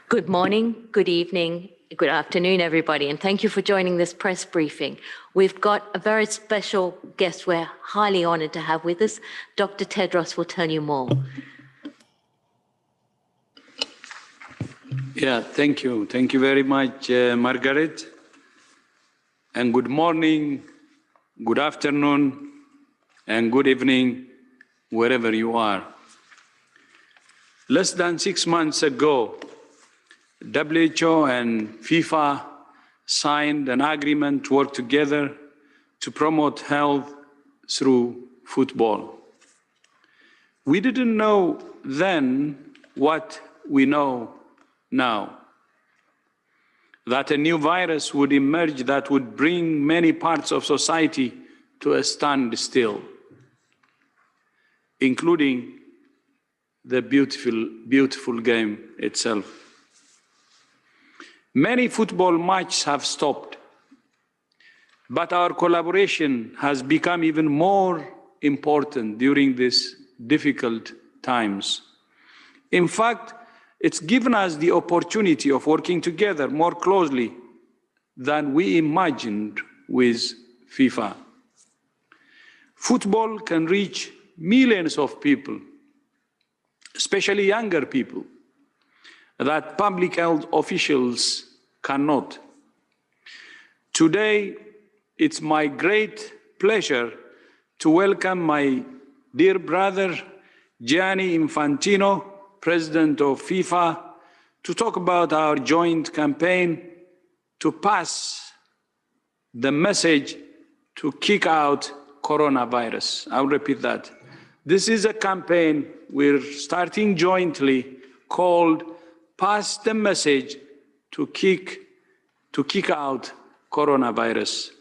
Good morning, good evening, good afternoon, everybody, and thank you for joining this press briefing. We've got a very special guest we're highly honored to have with us. Dr. Tedros will tell you more. Yeah, thank you. Thank you very much, Margaret. And good morning, good afternoon, and good evening, wherever you are. Less than 6 months ago, WHO and FIFA signed an agreement to work together to promote health through football. We didn't know then what we know now, that a new virus would emerge that would bring many parts of society to a standstill, including the beautiful game itself. Many football matches have stopped, but our collaboration has become even more important during these difficult times. In fact, it's given us the opportunity of working together more closely than we imagined with FIFA. Football can reach millions of people, especially younger people, that public health officials cannot. Today, it's my great pleasure to welcome my dear brother, Gianni Infantino, President of FIFA, to talk about our joint campaign to pass the message to kick out coronavirus. I'll repeat that. This is a campaign we're starting jointly called Pass the Message to kick out coronavirus.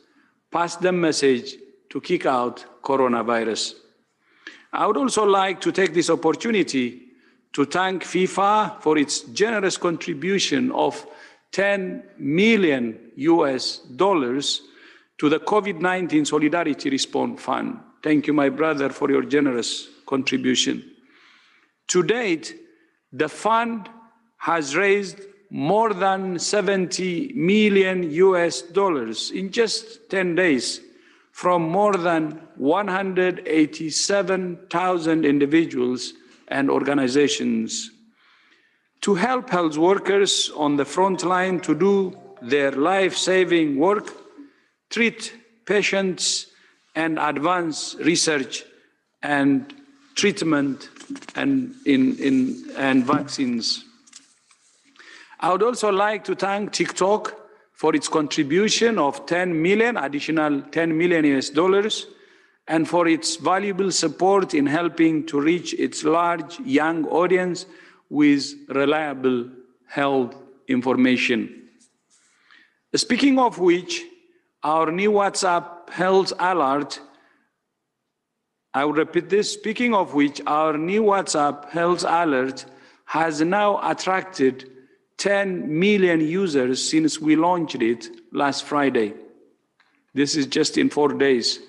Pass the message to kick out coronavirus. I would also like to take this opportunity to thank FIFA for its generous contribution of $10 million to the COVID-19 Solidarity Response Fund. Thank you, my brother, for your generous contribution. To date, the fund has raised more than $70 million in just 10 days from more than 187,000 individuals and organizations to help health workers on the front line to do their life-saving work, treat patients, and advance research and treatment and vaccines. I would also like to thank TikTok for its contribution of additional $10 million, and for its valuable support in helping to reach its large young audience with reliable health information. Speaking of which, our new WhatsApp health alert, I will repeat this, speaking of which, our new WhatsApp health alert has now attracted 10 million users since we launched it last Friday. This is just in 4 days,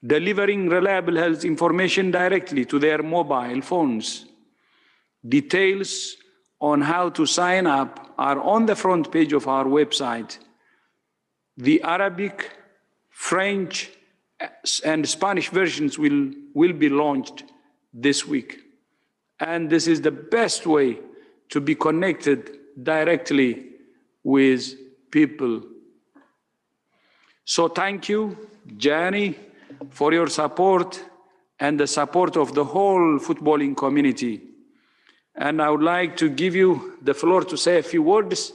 delivering reliable health information directly to their mobile phones. Details on how to sign up are on the front page of our website. The Arabic, French, and Spanish versions will be launched this week. And this is the best way to be connected directly with people. So thank you, Gianni, for your support and the support of the whole footballing community. And I would like to give you the floor to say a few words,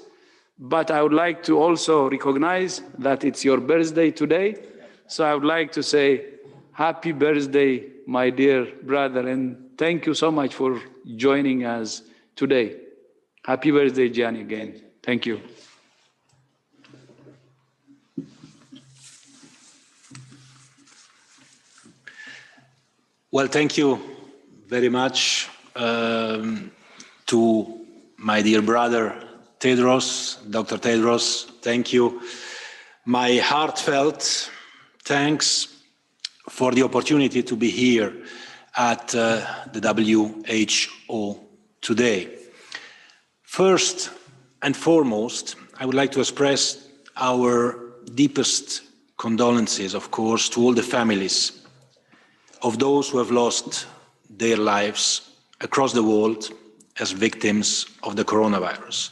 but I would like to also recognize that it's your birthday today. So I would like to say happy birthday, my dear brother, and thank you so much for joining us today. Happy birthday, Gianni, again. Thank you. Well, thank you very much to my dear brother, Tedros, Dr. Tedros. Thank you. My heartfelt thanks for the opportunity to be here at the WHO today. First and foremost, I would like to express our deepest condolences, of course, to all the families of those who have lost their lives across the world as victims of the coronavirus.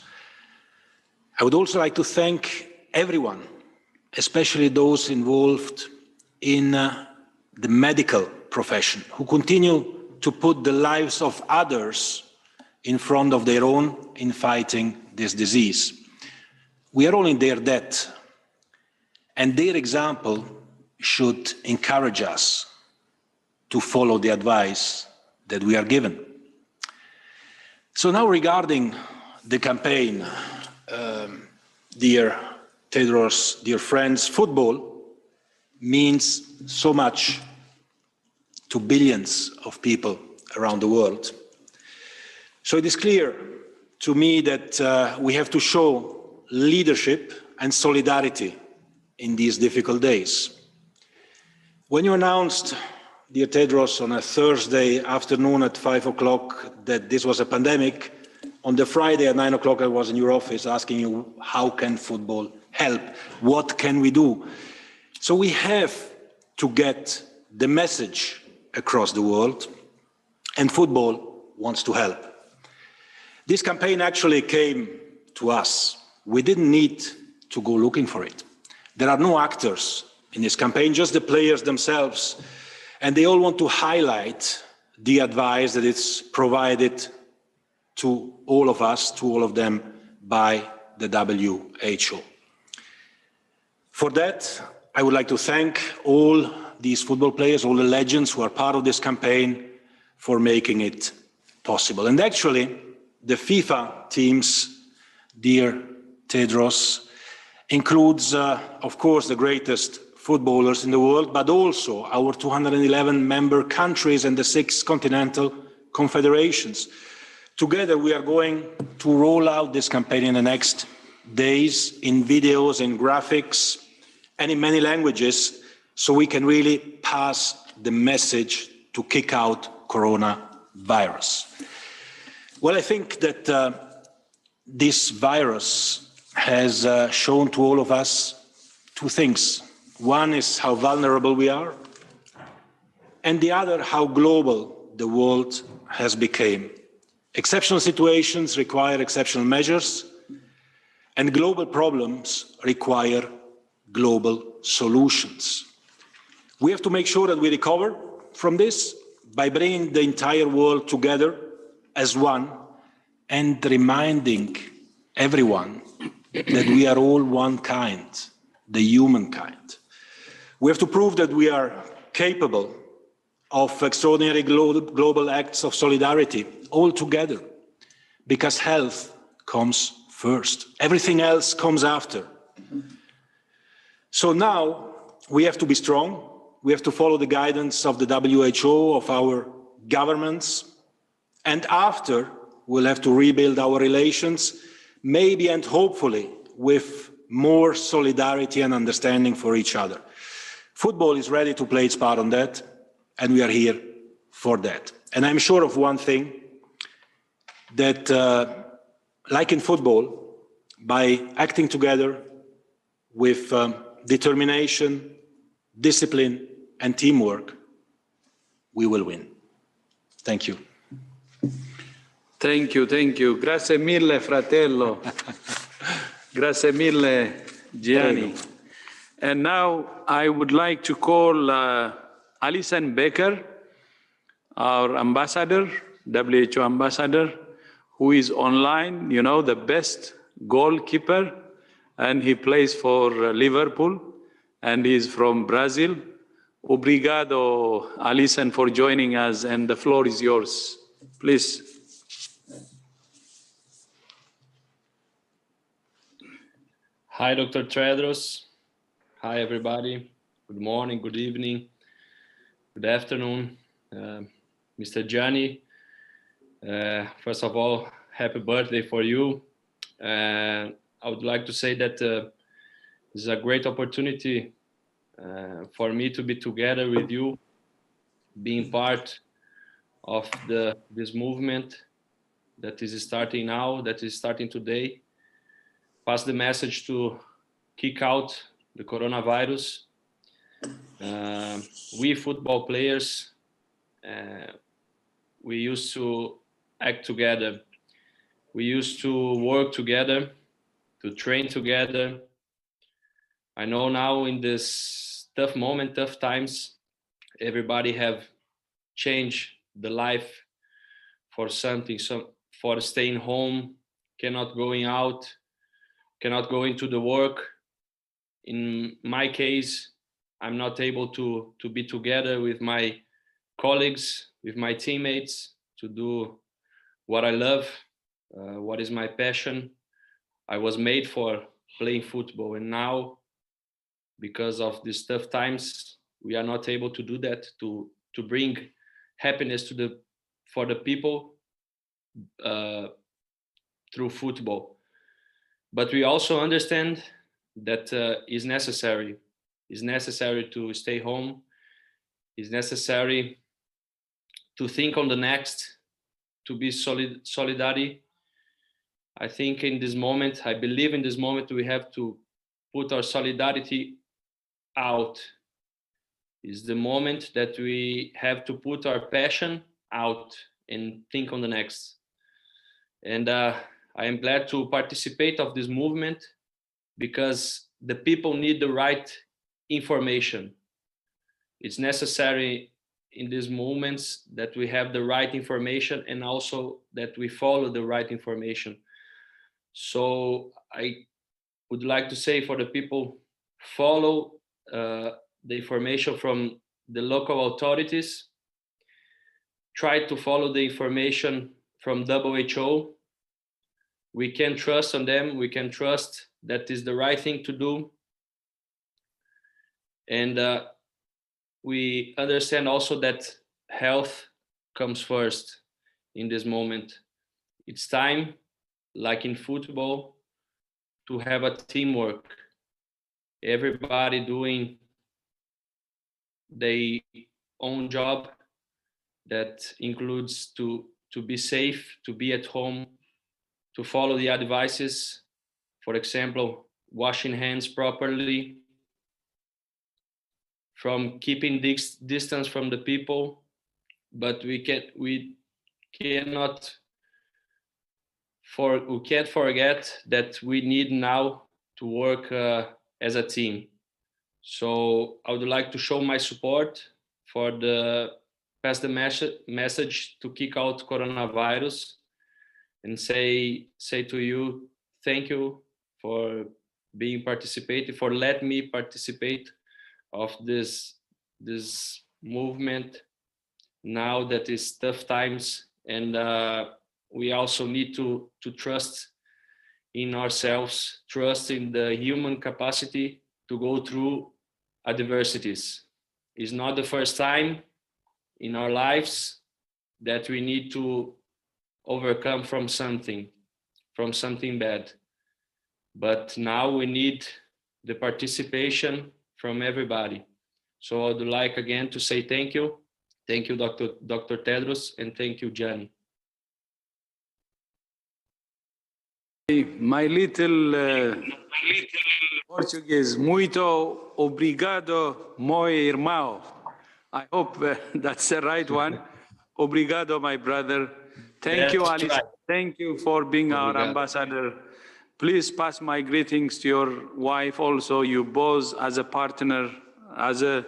I would also like to thank everyone, especially those involved in the medical profession, who continue to put the lives of others in front of their own in fighting this disease. We are all in their debt, and their example should encourage us to follow the advice that we are given. So now regarding the campaign, dear Tedros, dear friends, football means so much to billions of people around the world. So it is clear to me that we have to show leadership and solidarity in these difficult days. When you announced, dear Tedros, on a Thursday afternoon at 5 o'clock that this was a pandemic, on the Friday at 9 o'clock I was in your office asking you, how can football help? What can we do? So we have to get the message across the world, and football wants to help. This campaign actually came to us. We didn't need to go looking for it. There are no actors in this campaign, just the players themselves, and they all want to highlight the advice that is provided to all of us, to all of them, by the WHO. For that, I would like to thank all these football players, all the legends who are part of this campaign, for making it possible. And actually, the FIFA teams, dear Tedros, includes, of course, the greatest footballers in the world, but also our 211 member countries and the 6 continental confederations. Together, we are going to roll out this campaign in the next days in videos, in graphics, and in many languages, so we can really pass the message to kick out coronavirus. Well, I think that this virus has shown to all of us 2 things. One is how vulnerable we are, and the other, how global the world has become. Exceptional situations require exceptional measures, and global problems require global solutions. We have to make sure that we recover from this by bringing the entire world together as one and reminding everyone that we are all one kind, the humankind. We have to prove that we are capable of extraordinary global acts of solidarity all together, because health comes first. Everything else comes after. So now we have to be strong. We have to follow the guidance of the WHO, of our governments, and after we'll have to rebuild our relations, maybe and hopefully with more solidarity and understanding for each other. Football is ready to play its part on that, and we are here for that. And I'm sure of one thing, that like in football, by acting together with determination, discipline, and teamwork, we will win. Thank you. Thank you, thank you. Grazie mille, fratello. Grazie mille, Gianni. And now I would like to call Alison Becker, our ambassador, WHO ambassador, who is online, you know, the best goalkeeper, and he plays for Liverpool, and he's from Brazil. Obrigado, Alison, for joining us, and the floor is yours. Please. Hi, Dr. Tedros. Hi, everybody. Good morning, good evening, good afternoon. Mr. Gianni, first of all, happy birthday for you. I would like to say that this is a great opportunity for me to be together with you, being part of this movement that is starting now, that is starting today. Pass the message to kick out the coronavirus. We football players, we used to act together. We used to work together, to train together. I know now in this tough moment, tough times, everybody have changed the life for something, for staying home, cannot going out, cannot go into the work. In my case, I'm not able to be together with my colleagues, with my teammates, to do what I love, what is my passion. I was made for playing football, and now, because of these tough times, we are not able to do that, to bring happiness for the people through football. But we also understand that is necessary. It's necessary to stay home. It's necessary to think on the next, to be solidarity. I think in this moment, I believe in this moment, we have to put our solidarity out. It's the moment that we have to put our passion out and think on the next. And I am glad to participate of this movement, because the people need the right information. It's necessary in these moments that we have the right information, and also that we follow the right information. So I would like to say for the people, follow the information from the local authorities, try to follow the information from WHO. We can trust on them, we can trust that is the right thing to do. And we understand also that health comes first in this moment. It's time, like in football, to have a teamwork. Everybody doing their own job. That includes to be safe, to be at home, to follow the advices. For example, washing hands properly, from keeping this distance from the people. But we can't forget that we need now to work as a team. So I would like to show my support for pass the message to kick out coronavirus, and say to you, thank you for being participated, for letting me participate of this movement now that is tough times. And we also need to trust in ourselves, trust in the human capacity to go through adversities. It's not the first time in our lives that we need to overcome from something bad. But now we need the participation from everybody. So I would like again to say thank you. Thank you, Dr. Tedros, and thank you, Gianni. My little Portuguese, muito obrigado, meu irmão. I hope that's the right one. Obrigado, my brother. Thank you, That's Alice. right. Thank you for being our Obrigado. ambassador. Please pass my greetings to your wife also. You both, as a partner, as a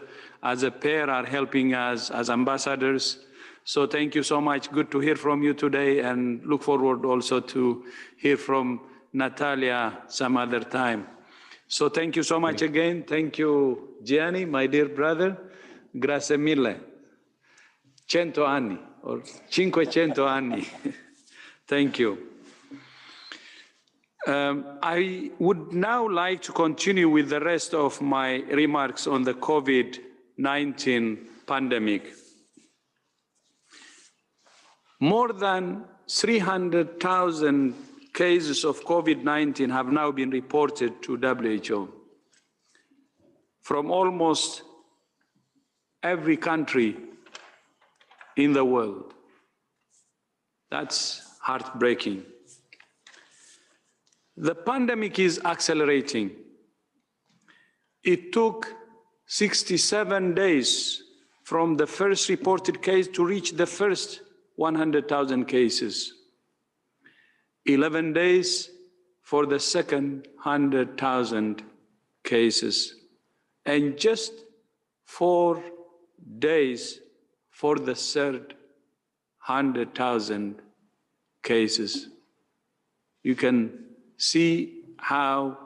pair, are helping us as ambassadors. So thank you so much. Good to hear from you today, and look forward also to hear from Natalia some other time. So thank you so much again. Thank you, Gianni, my dear brother. Grazie mille. 100 anni, or 500 anni. Thank you. I would now like to continue with the rest of my remarks on the COVID-19 pandemic. More than 300,000 cases of COVID-19 have now been reported to WHO from almost every country in the world. That's heartbreaking. The pandemic is accelerating. It took 67 days from the first reported case to reach the first 100,000 cases. 11 days for the second 100,000 cases, and just 4 days for the third 100,000 cases. You can see how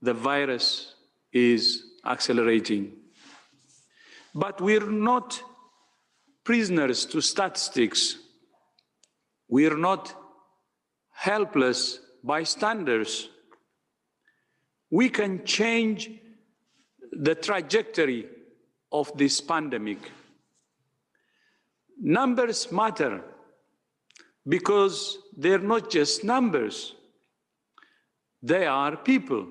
the virus is accelerating. But we're not prisoners to statistics. We're not helpless bystanders. We can change the trajectory of this pandemic. Numbers matter because they're not just numbers. They are people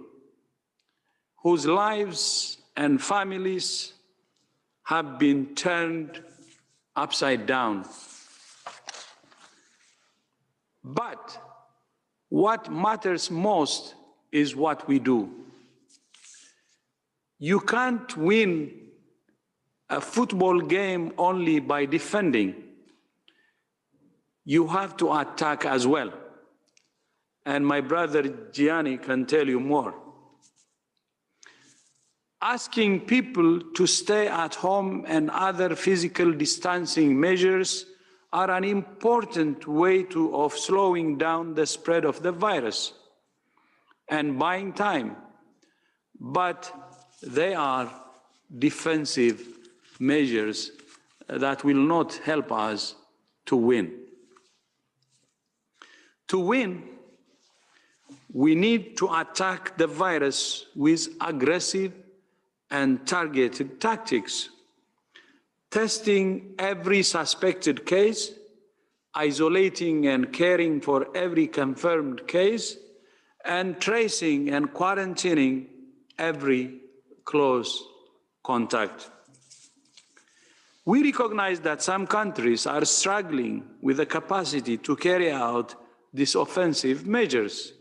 whose lives and families have been turned upside down. But what matters most is what we do. You can't win a football game only by defending. You have to attack as well. And my brother Gianni can tell you more. Asking people to stay at home and other physical distancing measures are an important way of slowing down the spread of the virus and buying time. But they are defensive measures that will not help us to win. To win, we need to attack the virus with aggressive and targeted tactics, testing every suspected case, isolating and caring for every confirmed case, and tracing and quarantining every close contact. We recognize that some countries are struggling with the capacity to carry out these offensive measures.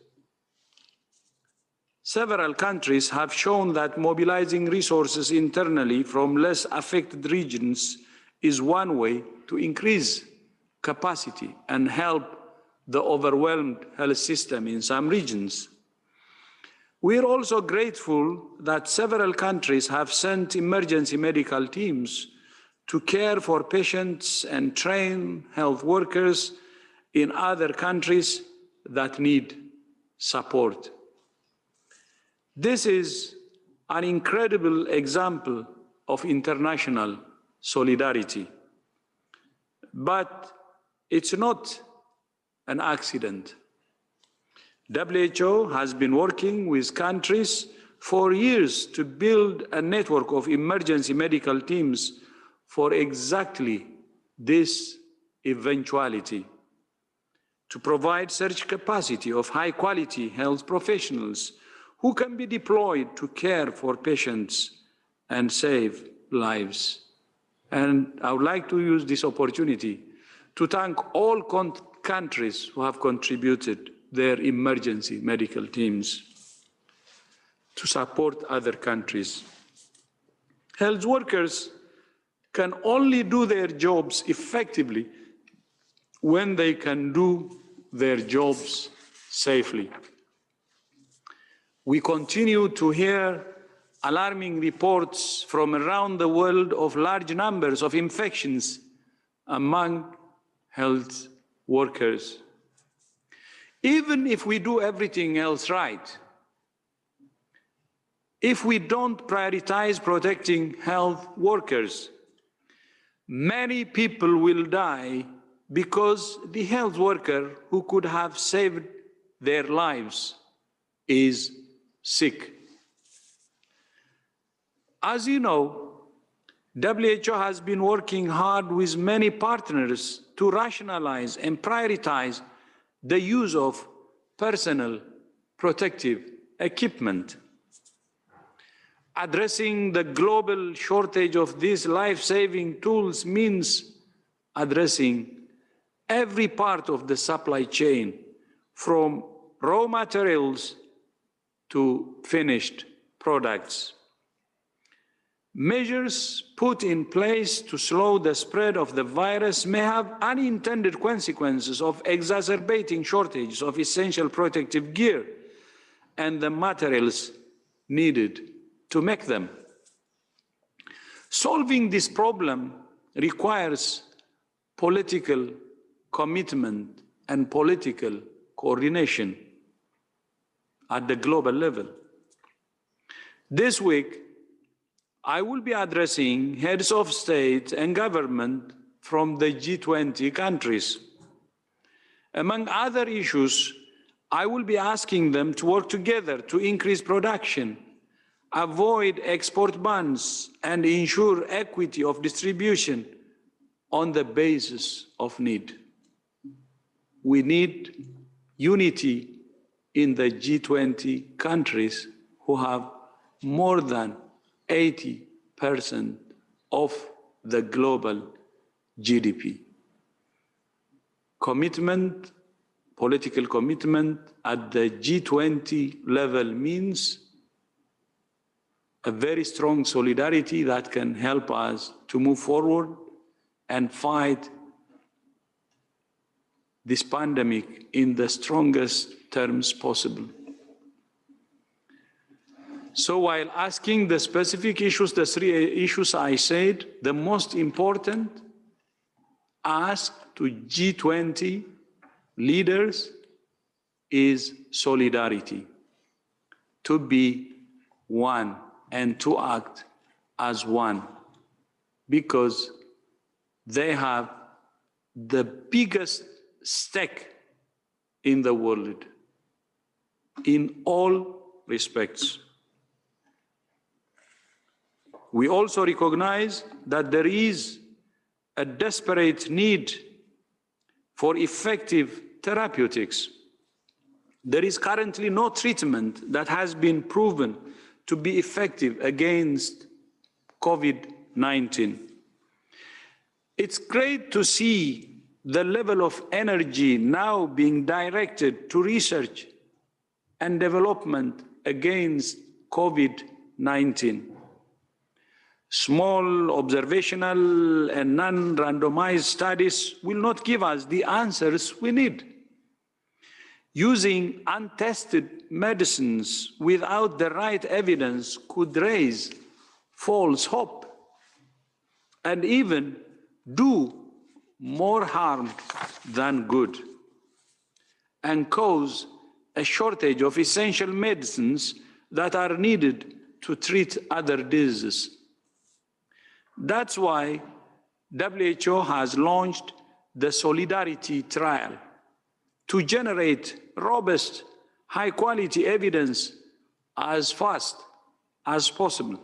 Several countries have shown that mobilizing resources internally from less affected regions is one way to increase capacity and help the overwhelmed health system in some regions. We are also grateful that several countries have sent emergency medical teams to care for patients and train health workers in other countries that need support. This is an incredible example of international solidarity. But it's not an accident. WHO has been working with countries for years to build a network of emergency medical teams for exactly this eventuality, to provide surge capacity of high-quality health professionals who can be deployed to care for patients and save lives. And I would like to use this opportunity to thank all countries who have contributed their emergency medical teams to support other countries. Health workers can only do their jobs effectively when they can do their jobs safely. We continue to hear alarming reports from around the world of large numbers of infections among health workers. Even if we do everything else right, if we don't prioritize protecting health workers, many people will die because the health worker who could have saved their lives is sick. As you know, WHO has been working hard with many partners to rationalize and prioritize the use of personal protective equipment. Addressing the global shortage of these life-saving tools means addressing every part of the supply chain, from raw materials to finished products. Measures put in place to slow the spread of the virus may have unintended consequences of exacerbating shortages of essential protective gear and the materials needed to make them. Solving this problem requires political commitment and political coordination at the global level. This week, I will be addressing heads of state and government from the G20 countries. Among other issues, I will be asking them to work together to increase production, avoid export bans, and ensure equity of distribution on the basis of need. We need unity in the G20 countries who have more than 80% of the global GDP. Commitment, political commitment at the G20 level means a very strong solidarity that can help us to move forward and fight this pandemic in the strongest terms possible. So while asking the specific issues, the three issues I said, the most important, ask to G20 leaders is solidarity, to be one and to act as one, because they have the biggest stake in the world in all respects. We also recognize that there is a desperate need for effective therapeutics. There is currently no treatment that has been proven to be effective against COVID-19. It's great to see the level of energy now being directed to research and development against COVID-19. Small observational and non-randomized studies will not give us the answers we need. Using untested medicines without the right evidence could raise false hope and even do more harm than good and cause a shortage of essential medicines that are needed to treat other diseases. That's why WHO has launched the Solidarity Trial to generate robust, high-quality evidence as fast as possible.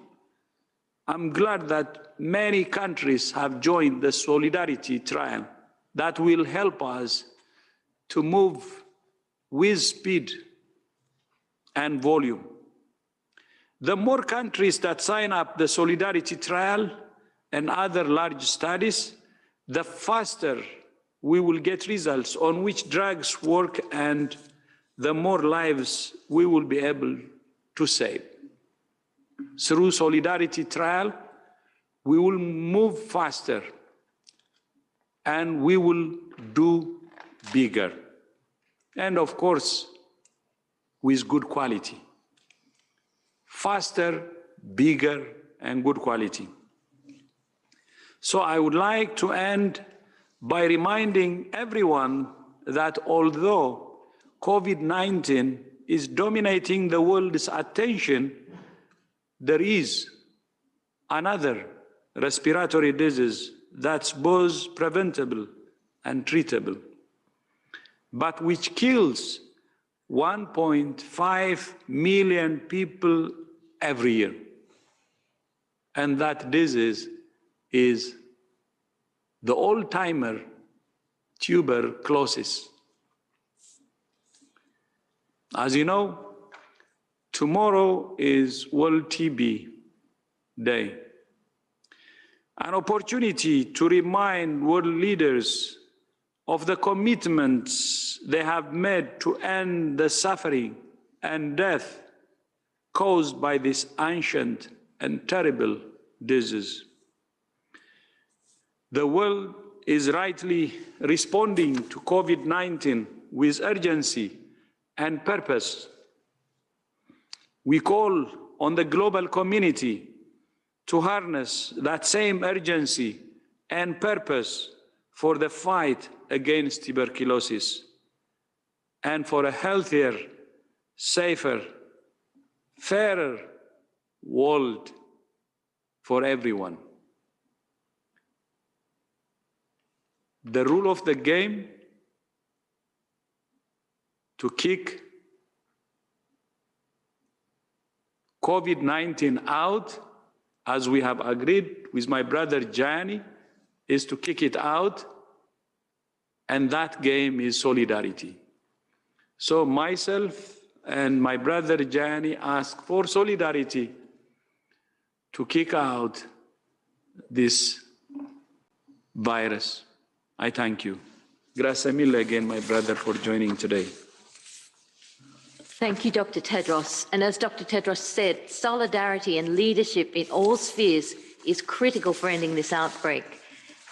I'm glad that many countries have joined the Solidarity Trial that will help us to move with speed and volume. The more countries that sign up the Solidarity Trial and other large studies, the faster we will get results on which drugs work and the more lives we will be able to save. Through Solidarity Trial, we will move faster and we will do bigger. And of course, with good quality. Faster, bigger, and good quality. So I would like to end by reminding everyone that although COVID-19 is dominating the world's attention, there is another respiratory disease that's both preventable and treatable, but which kills 1.5 million people every year. And that disease is the old-timer tuberculosis. As you know, tomorrow is World TB Day, an opportunity to remind world leaders of the commitments they have made to end the suffering and death caused by this ancient and terrible disease. The world is rightly responding to COVID-19 with urgency and purpose. We call on the global community to harness that same urgency and purpose for the fight against tuberculosis and for a healthier, safer, fairer world for everyone. The rule of the game to kick COVID-19 out, as we have agreed with my brother Gianni, is to kick it out, and that game is solidarity. So myself and my brother Gianni ask for solidarity to kick out this virus. I thank you. Grazie mille again, my brother, for joining today. Thank you, Dr. Tedros. And as Dr. Tedros said, solidarity and leadership in all spheres is critical for ending this outbreak.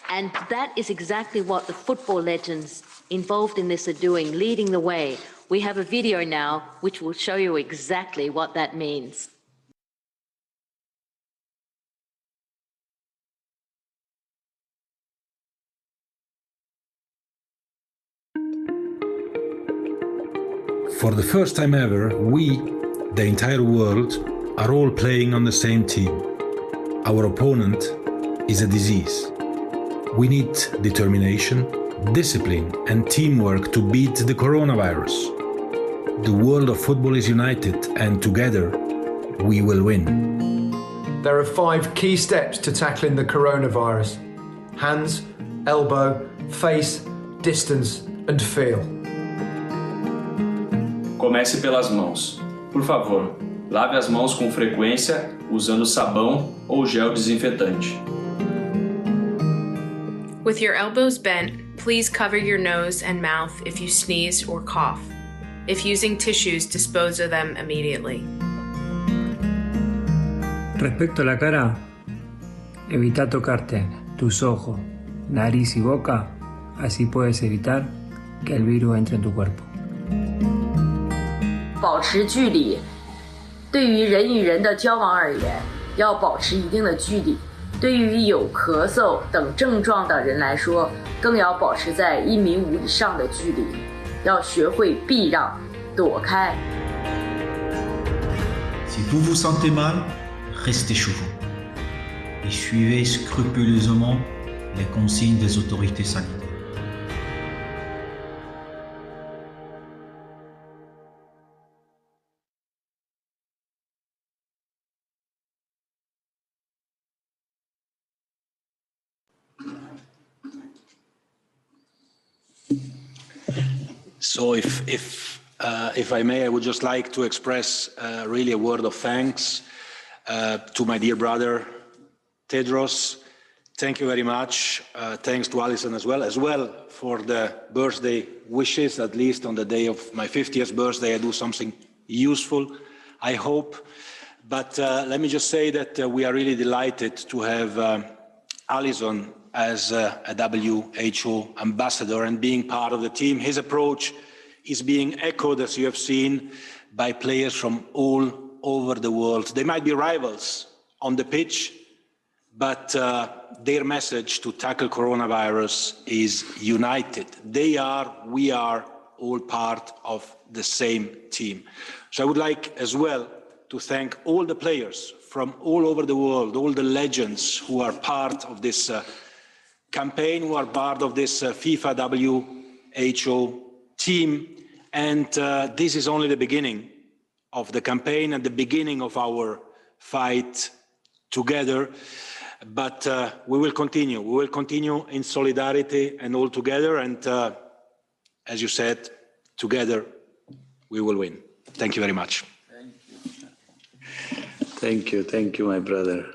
And that is exactly what the football legends involved in this are doing, leading the way. We have a video now which will show you exactly what that means. For the first time ever, we, the entire world, are all playing on the same team. Our opponent is a disease. We need determination, discipline, and teamwork to beat the coronavirus. The world of football is united, and together we will win. There are 5 key steps to tackling the coronavirus: hands, elbow, face, distance, and feel. Comece pelas mãos. Por favor, lave as mãos com frequência usando sabão ou gel desinfetante. With your elbows bent, please cover your nose and mouth if you sneeze or cough. If using tissues, dispose of them immediately. Respecto a la cara, evita tocarte tus ojos, nariz y boca, así puedes evitar que el virus entre en tu cuerpo. 保持距离，对于人与人的交往而言，要保持一定的距离。对于有咳嗽等症状的人来说，更要保持在1.5米以上的距离，要学会避让、躲开。Si vous vous sentez mal, restez chez vous et suivez scrupuleusement les consignes des autorités sanitaires. So if I may, I would just like to express really a word of thanks to my dear brother, Tedros. Thank you very much. Thanks to Alison as well for the birthday wishes. At least on the day of my 50th birthday, I do something useful, I hope. But let me just say that we are really delighted to have Alison as a WHO ambassador and being part of the team. His approach is being echoed, as you have seen, by players from all over the world. They might be rivals on the pitch, but their message to tackle coronavirus is united. We are all part of the same team. So I would like as well to thank all the players from all over the world, all the legends who are part of this campaign, who are part of this FIFA WHO team. And this is only the beginning of the campaign and the beginning of our fight together. But we will continue. We will continue in solidarity and all together. And as you said, together we will win. Thank you very much. Thank you. Thank you, my brother.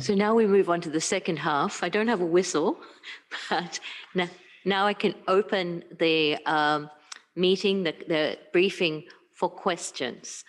So now we move on to the second half. I don't have a whistle, but now I can open the meeting, the briefing for questions.